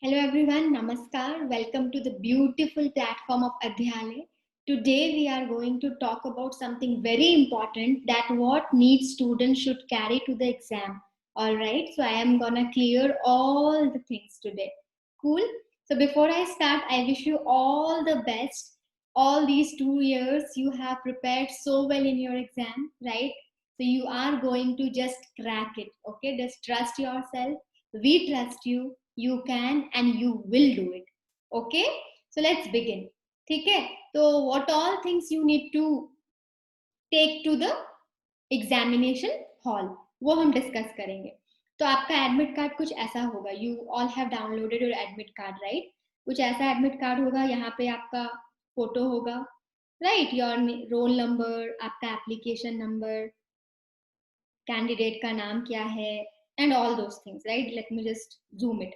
Hello everyone, Namaskar. Welcome to the beautiful platform of Adhyalay. Today we are going to talk about something very important that what needs students should carry to the exam. Alright, so I am gonna clear all the things today. Cool? So before I start, I wish you all the best. All these 2 years you have prepared so well in your exam, right? So you are going to just crack it, okay? Just trust yourself. We trust you. You can and you will do it. Okay, so let's begin. ठीक है, तो what all things you need to take to the examination hall वो हम discuss करेंगे. तो आपका admit card कुछ ऐसा होगा. You all have downloaded your admit card, right? कुछ ऐसा एडमिट कार्ड होगा. यहाँ पे आपका फोटो होगा, राइट? योर रोल नंबर, आपका एप्लीकेशन नंबर, कैंडिडेट का नाम क्या है, and all those things, right? Let me just zoom it.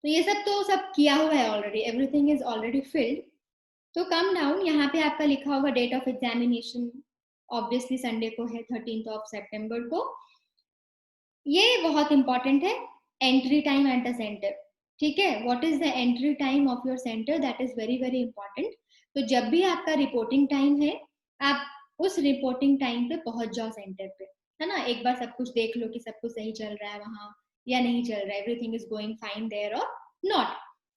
तो ये सब तो सब किया हुआ है already. Everything is already filled. तो कम डाउन, यहाँ पे आपका लिखा होगा date of examination. Obviously Sunday को है, 13 सितंबर को. ये बहुत इंपॉर्टेंट है. Entry time at the centre. ठीक है, what is the entry time of your centre, that is very very important. तो जब भी आपका रिपोर्टिंग टाइम है, आप उस रिपोर्टिंग टाइम पे पहुंच जाओ सेंटर पे, है ना? एक बार सब कुछ देख लो कि सब कुछ सही चल रहा है वहां या नहीं चल रहा है, everything is going fine there और नॉट.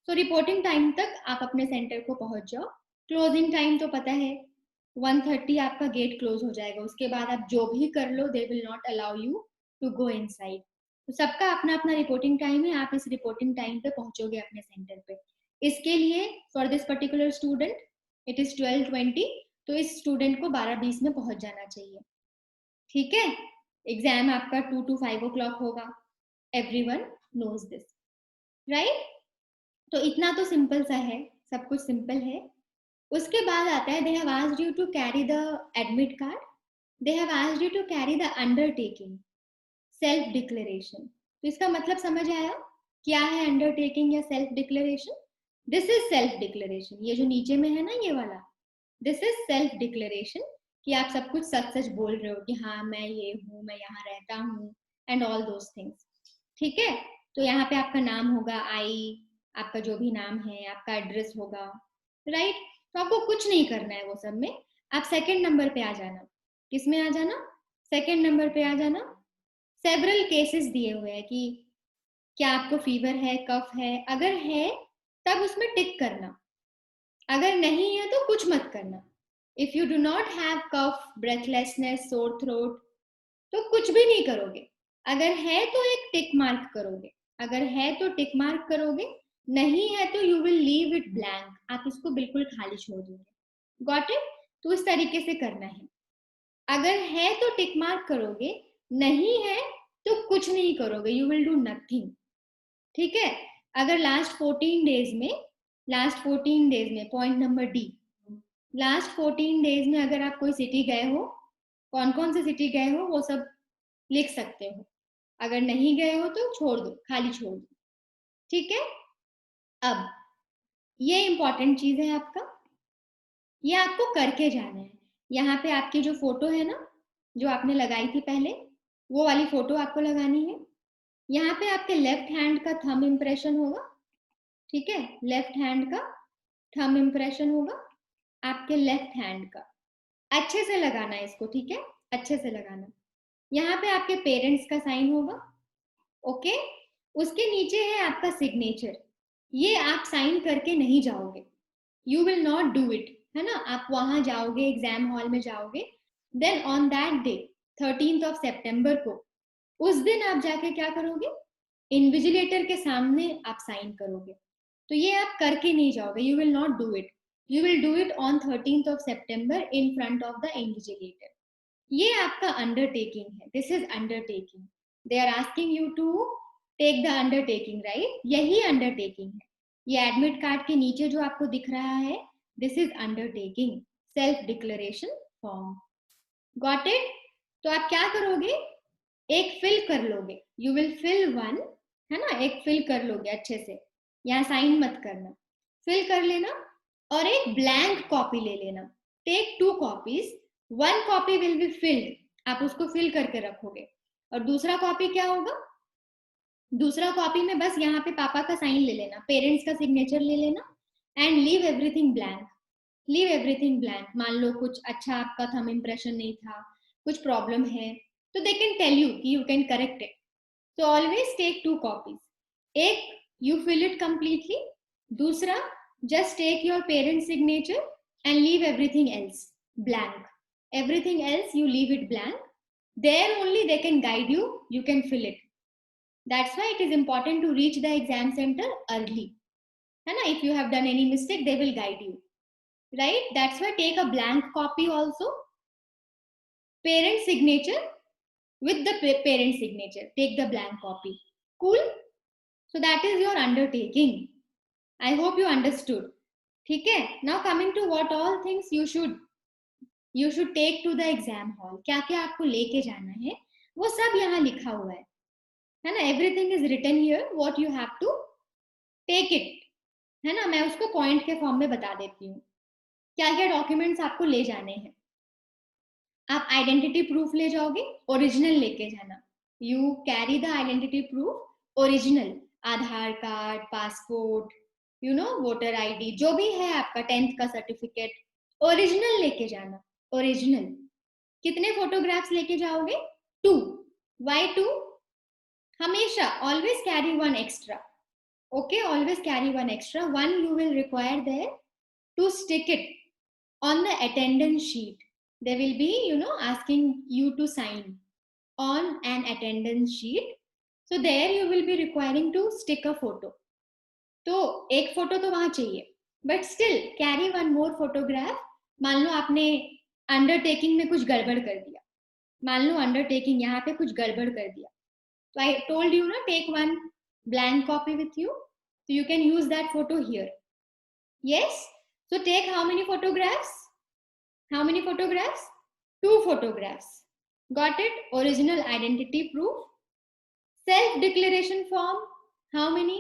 सो रिपोर्टिंग टाइम तक आप अपने सेंटर को पहुंच जाओ. क्लोजिंग टाइम तो पता है, 1:30 आपका गेट क्लोज हो जाएगा. उसके बाद आप जो भी कर लो, they will not allow you to go inside. तो सबका अपना अपना रिपोर्टिंग टाइम है. आप इस रिपोर्टिंग टाइम पे पहुंचोगे अपने सेंटर पे. इसके लिए for this particular student it is 12:20. तो इस स्टूडेंट को 12:20 में पहुंच जाना चाहिए. ठीक है, एग्जाम आपका 2 to 5 o'clock होगा. Everyone knows this, right? तो इतना तो सिंपल सा है, सब कुछ सिंपल है. उसके बाद आता है, they have asked you to carry the admit card. They have asked you to carry the undertaking, self declaration. तो इसका मतलब समझ आया क्या है अंडरटेकिंग या self declaration? This is self declaration. ये जो नीचे में है ना, ये वाला, दिस इज सेल्फ डिक्लेरेशन. कि आप सब कुछ सच सच बोल रहे हो कि हाँ मैं ये हूँ, मैं यहाँ रहता हूँ, एंड ऑल दोज थिंग्स. ठीक है, तो यहाँ पे आपका नाम होगा आई, आपका जो भी नाम है, आपका एड्रेस होगा, राइट? तो आपको कुछ नहीं करना है वो सब में. आप सेकंड नंबर पे आ जाना. किस में आ जाना? सेकंड नंबर पे आ जाना. सेवरल केसेस दिए हुए हैं कि क्या आपको फीवर है, कफ है. अगर है तब उसमें टिक करना, अगर नहीं है तो कुछ मत करना. If you do not have cough, breathlessness, sore throat, तो कुछ भी नहीं करोगे. अगर है तो एक टिक मार्क करोगे. अगर है तो टिक मार्क करोगे, नहीं है तो you will leave it blank. आप इसको बिल्कुल खाली छोड़ दोगे. Got it? तो इस तरीके से करना है. अगर है तो टिक मार्क करोगे, नहीं है तो कुछ नहीं करोगे. You will do nothing. ठीक है. अगर लास्ट 14 डेज में point number D, last 14 days में अगर आप कोई सिटी गए हो, कौन कौन से सिटी गए हो वो सब लिख सकते हो. अगर नहीं गए हो तो छोड़ दो, खाली छोड़ दो. ठीक है. अब ये इंपॉर्टेंट चीज है आपका, ये आपको करके जाना है. यहाँ पे आपकी जो फोटो है ना, जो आपने लगाई थी पहले, वो वाली फोटो आपको लगानी है. यहाँ पे आपके लेफ्ट हैंड का थंब इम्प्रेशन होगा. ठीक है, लेफ्ट हैंड का थंब इम्प्रेशन होगा आपके लेफ्ट हैंड का. अच्छे से लगाना है इसको, ठीक है, अच्छे से लगाना. यहाँ पे आपके पेरेंट्स का साइन होगा. ओके. उसके नीचे है आपका सिग्नेचर. ये आप साइन करके नहीं जाओगे, you will not do it, है ना? आप वहां जाओगे, एग्जाम हॉल में जाओगे. देन ऑन दैट डे, 13 सितंबर को, उस दिन आप जाके क्या करोगे? इन्विजिलेटर के सामने आप साइन करोगे. तो ये आप करके नहीं जाओगे, you will not do it. You will do it on 13 September in front of the invigilator. ये आपका अंडरटेकिंग है. This is undertaking. They are asking you to take the undertaking, right? यही अंडरटेकिंग है. ये एडमिट कार्ड के नीचे जो आपको दिख रहा है, this is undertaking, self declaration form. Got it? तो आप क्या करोगे? एक फिल कर लोगे. यू विल फिल वन, है ना? एक फिल कर लोगे अच्छे से. यहाँ साइन मत करना, फिल कर लेना. और एक ब्लैंक कॉपी ले लेना. Take 2 copies. One copy will be filled, आप उसको फिल करके रखोगे. और दूसरा कॉपी क्या होगा? दूसरा कॉपी में बस यहाँ पे पापा का साइन ले लेना, पेरेंट्स का सिग्नेचर ले लेना and leave everything blank. Leave everything blank. मान लो कुछ अच्छा आपका थंब इम्प्रेशन नहीं था, कुछ प्रॉब्लम है, तो दे कैन टेल यू कि you can correct it. So always take 2 copies. एक, you fill it completely. दूसरा, just take your parent's signature and leave everything else blank. Everything else you leave it blank. There only they can guide you. You can fill it. That's why it is important to reach the exam center early. है ना? If you have done any mistake, they will guide you. Right? That's why take a blank copy also. Parent signature with the parent signature. Take the blank copy. Cool? So that is your undertaking. I hope you understood. ठीक है? Now coming to what all things you should take to the exam hall. क्या क्या आपको लेके जाना है वो सब यहाँ लिखा हुआ है ना? Everything is written here. What you have to take it, है ना? मैं उसको पॉइंट के फॉर्म में बता देती हूँ क्या क्या डॉक्यूमेंट्स आपको ले जाने हैं। आप आइडेंटिटी प्रूफ ले जाओगे, ओरिजिनल लेके जाना। You carry the identity proof original, Aadhaar card, passport, you know voter ID, जो भी है आपका 10th का सर्टिफिकेट, ओरिजिनल लेके जाना। ओरिजिनल। कितने फोटोग्राफ्स लेके जाओगे? 2। वाई 2? हमेशा always carry 1 extra. Okay, always carry 1 extra. 1 you will require there to stick it on the attendance sheet. They will be, asking you to sign on an attendance sheet. So there you will be requiring to stick a photo. तो एक photo तो वहां चाहिए, but still carry 1 more photograph. मान लो आपने undertaking में कुछ गड़बड़ कर दिया, मान लो अंडरटेकिंग यहाँ पे कुछ गड़बड़ कर दिया, तो आई टोल्ड यू ना, take 1 blank copy with you, so you can use that photo here. Yes, so take how many photographs? How many photographs? 2 photographs. Got it? Original identity proof. Self declaration form. How many?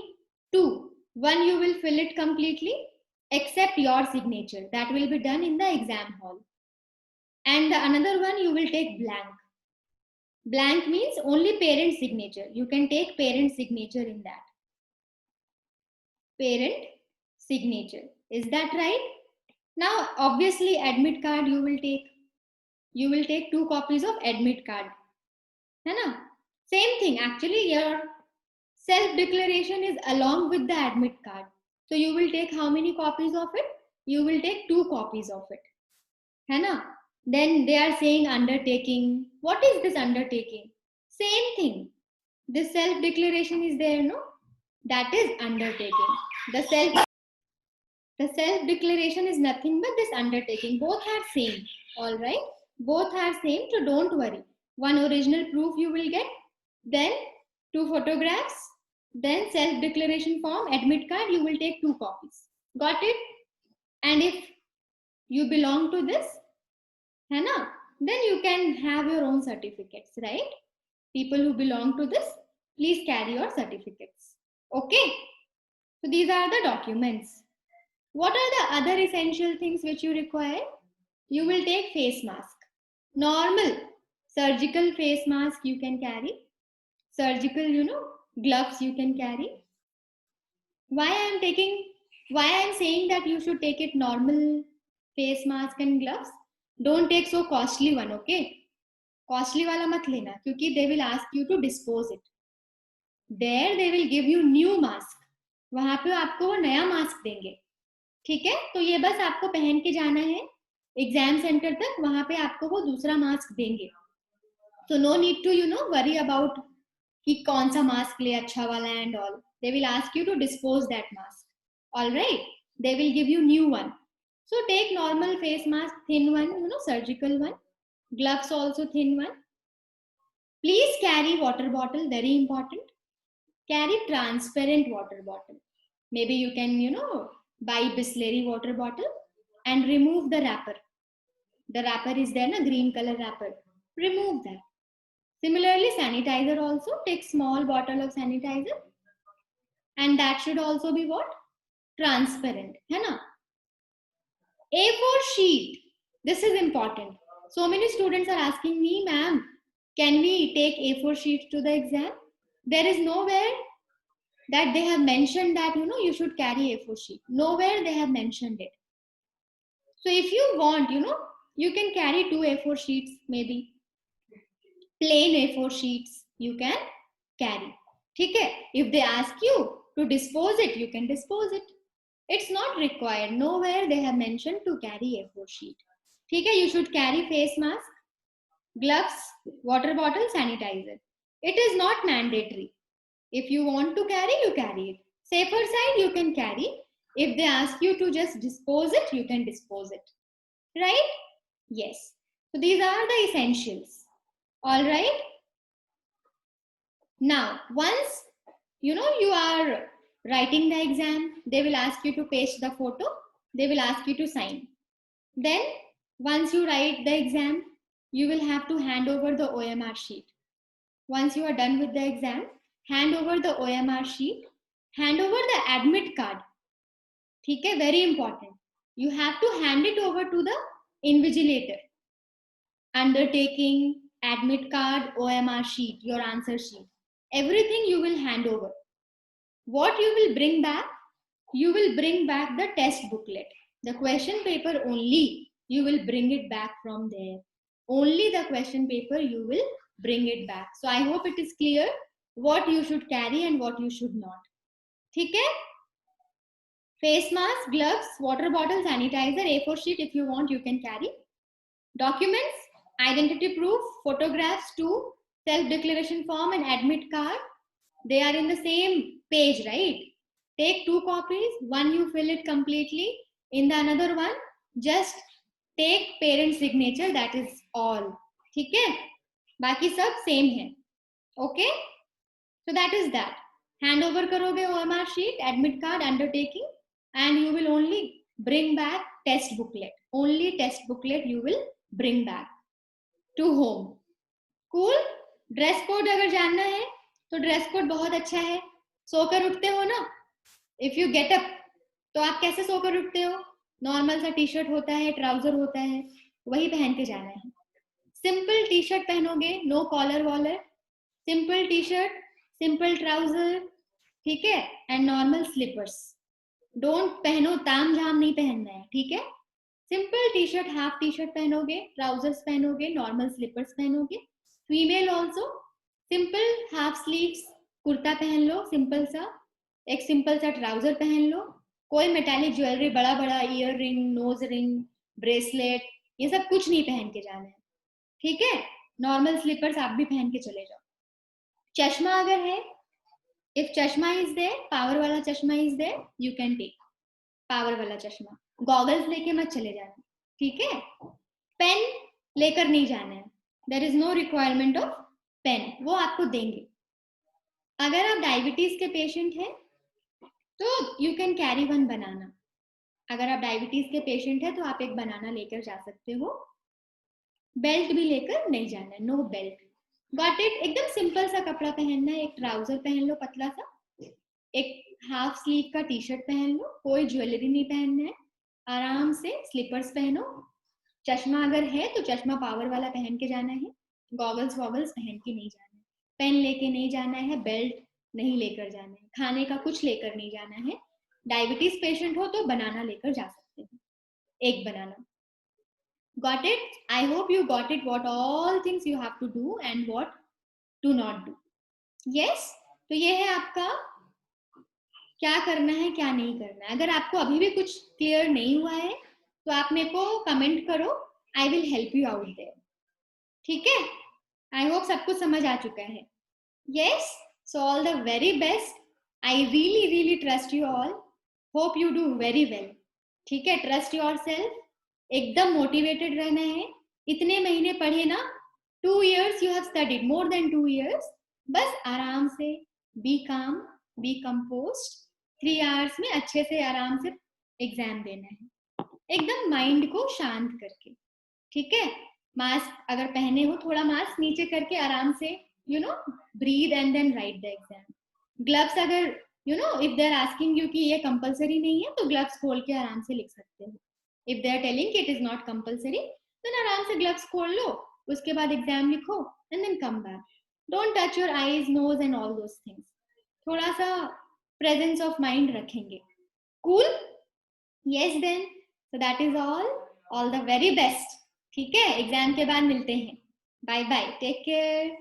2. 1 you will fill it completely except your signature. That will be done in the exam hall. And the another one you will take blank. Blank means only parent signature. You can take parent signature in that. Parent signature. Is that right? Now obviously admit card you will take. You will take 2 copies of admit card. है ना? Same thing. Actually, your self-declaration is along with the admit card. So you will take how many copies of it? You will take 2 copies of it. है ना? Then they are saying undertaking. What is this undertaking? Same thing. This self-declaration is there, no? That is undertaking. The self-declaration is nothing but this undertaking. Both are same. All right? Both are same, so don't worry. 1 original proof you will get, then 2 photographs, then self-declaration form, admit card, you will take 2 copies. Got it? And if you belong to this, है ना, then you can have your own certificates, right? People who belong to this, please carry your certificates. Okay? So these are the documents. What are the other essential things which you require? You will take face mask. Normal surgical face mask you can carry. Surgical, gloves you can carry. Why I am saying that you should take it normal face mask and gloves? Don't take so costly one, okay? Costly वाला मत लेना, क्योंकि they will ask you to dispose it. There they will give you new mask. वहां पे आपको वो नया mask देंगे, ठीक है? तो ये बस आपको पहन के जाना है एग्जाम सेंटर तक, वहां पे आपको वो दूसरा मास्क देंगे. So no need to worry about कि कौन सा मास्क ले अच्छा वाला and all. They will ask you to dispose that mask. All right, they will give you new one. So take normal face mask, thin one, surgical one. Gloves also thin one. Please carry water bottle, very important. Carry transparent water bottle. Maybe you can buy Bisleri water bottle and remove the wrapper. The wrapper is there, na, green color wrapper. Remove that. Similarly, sanitizer also, take small bottle of sanitizer, and that should also be what? Transparent, है ना? A4 sheet. This is important. So many students are asking me, ma'am, can we take A4 sheet to the exam? There is nowhere that they have mentioned that you should carry A4 sheet. Nowhere they have mentioned it. So if you want, you can carry 2 A4 sheets, maybe plain A4 sheets you can carry. Okay? If they ask you to dispose it, you can dispose it. It's not required. Nowhere they have mentioned to carry A4 sheet. Okay? You should carry face mask, gloves, water bottle, sanitizer. It is not mandatory. If you want to carry, you carry it. Safer side, you can carry. If they ask you to just dispose it, you can dispose it. Right? Yes. So these are the essentials. All right. Now, once you are writing the exam, they will ask you to paste the photo. They will ask you to sign. Then, once you write the exam, you will have to hand over the OMR sheet. Once you are done with the exam, hand over the OMR sheet, hand over the admit card. Okay, very important. You have to hand it over to the invigilator. Undertaking, admit card, OMR sheet, your answer sheet. Everything you will hand over. What you will bring back? You will bring back the test booklet. The question paper only, you will bring it back from there. Only the question paper you will bring it back. So I hope it is clear what you should carry and what you should not. Okay? Face mask, gloves, water bottle, sanitizer, A4 sheet if you want, you can carry. Documents, identity proof, photographs too, self-declaration form and admit card. They are in the same page, right? Take 2 copies, one you fill it completely. In the another one, just take parent signature, that is all. ठीक है? बाकी सब same है. Okay? So that is that. Hand over करोगे OMR sheet, admit card, undertaking, and you will only bring back test booklet. Only test booklet you will bring back to home. Cool? Dress code अगर जानना है तो dress code बहुत अच्छा है. सोकर उठते हो ना, इफ यू गेट अप, तो आप कैसे सोकर उठते हो? नॉर्मल सा टी शर्ट होता है, ट्राउजर होता है, वही पहन के जाना है. सिंपल टी शर्ट पहनोगे, नो कॉलर वॉलर, simple T shirt, simple trouser, ठीक है, एंड नॉर्मल स्लीपर्स. डोंट पहनो ताम झाम, नहीं पहनना है. ठीक है? Simple T shirt, half T shirt पहनोगे, ट्राउजर्स पहनोगे, नॉर्मल स्लीपर्स पहनोगे. Female also simple half sleeves kurta पहन लो, सिंपल सा, एक सिंपल सा ट्राउजर पहन लो. कोई मेटालिक ज्वेलरी, बड़ा बड़ा ear ring, nose ring, bracelet, ये सब कुछ नहीं पहन के जाना है. ठीक है? नॉर्मल स्लीपर्स आप भी पहन के चले जाओ. चश्मा अगर है, इफ चश्मा इज देयर, पावर वाला चश्मा is there, you can take power वाला चश्मा. गॉगल्स लेके मत चले जाना. ठीक है? पेन लेकर नहीं जाना है. There is no requirement of pen, वो आपको देंगे. अगर आप डायबिटीज के पेशेंट हैं तो यू कैन कैरी वन बनाना. अगर आप डायबिटीज के पेशेंट हैं तो आप एक बनाना लेकर जा सकते हो. बेल्ट भी लेकर नहीं जाना है, नो बेल्ट. Got it? एकदम सिंपल सा कपड़ा पहनना है. एक ट्राउजर पहन लो पतला सा, एक हाफ स्लीव का टी शर्ट पहन लो, कोई ज्वेलरी नहीं पहनना है. आराम से स्लीपर्स पहनो. चश्मा अगर है तो चश्मा पावर वाला पहन के जाना है. गॉगल्स वॉगल्स पहन के नहीं जाना है. पेन लेके नहीं जाना है. बेल्ट नहीं लेकर जाना है. खाने का कुछ लेकर नहीं जाना है. डायबिटीज पेशेंट हो तो बनाना लेकर जा सकते हो, एक बनाना. Got it? I hope you got it, what all things you have to do and what to not do. Yes? तो ये है आपका क्या करना है, क्या नहीं करना है. अगर आपको अभी भी कुछ क्लियर नहीं हुआ है तो आप मेरे को कमेंट करो, I will help you out there. ठीक है? आई होप सब कुछ समझ आ चुका है. Yes? So all the very best. I really really trust you all. Hope you do very well. ठीक है? Trust your self. एकदम मोटिवेटेड रहना है. इतने महीने पढ़े ना, 2 years you have studied, more than 2 years. बस आराम से बी काम, बी कंपोस्ट. 3 hours में अच्छे से आराम से एग्जाम देना है, एकदम माइंड को शांत करके. ठीक है? मास्क अगर पहने हो, थोड़ा मास्क नीचे करके आराम से breathe and then write the exam. Gloves अगर if they are asking you कि ये कंपलसरी नहीं है तो ग्लव्स खोल के आराम से लिख सकते हो. If they are telling it is not compulsory, then आराम से ग्लव्स खोल लो, उसके बाद एग्जाम लिखो and then come back. Don't touch your eyes, nose and all those things. थोड़ा सा प्रेजेंस ऑफ माइंड रखेंगे. Cool? Yes then. So that is all the very best. ठीक है, एग्जाम के बाद मिलते हैं. Bye bye, take care.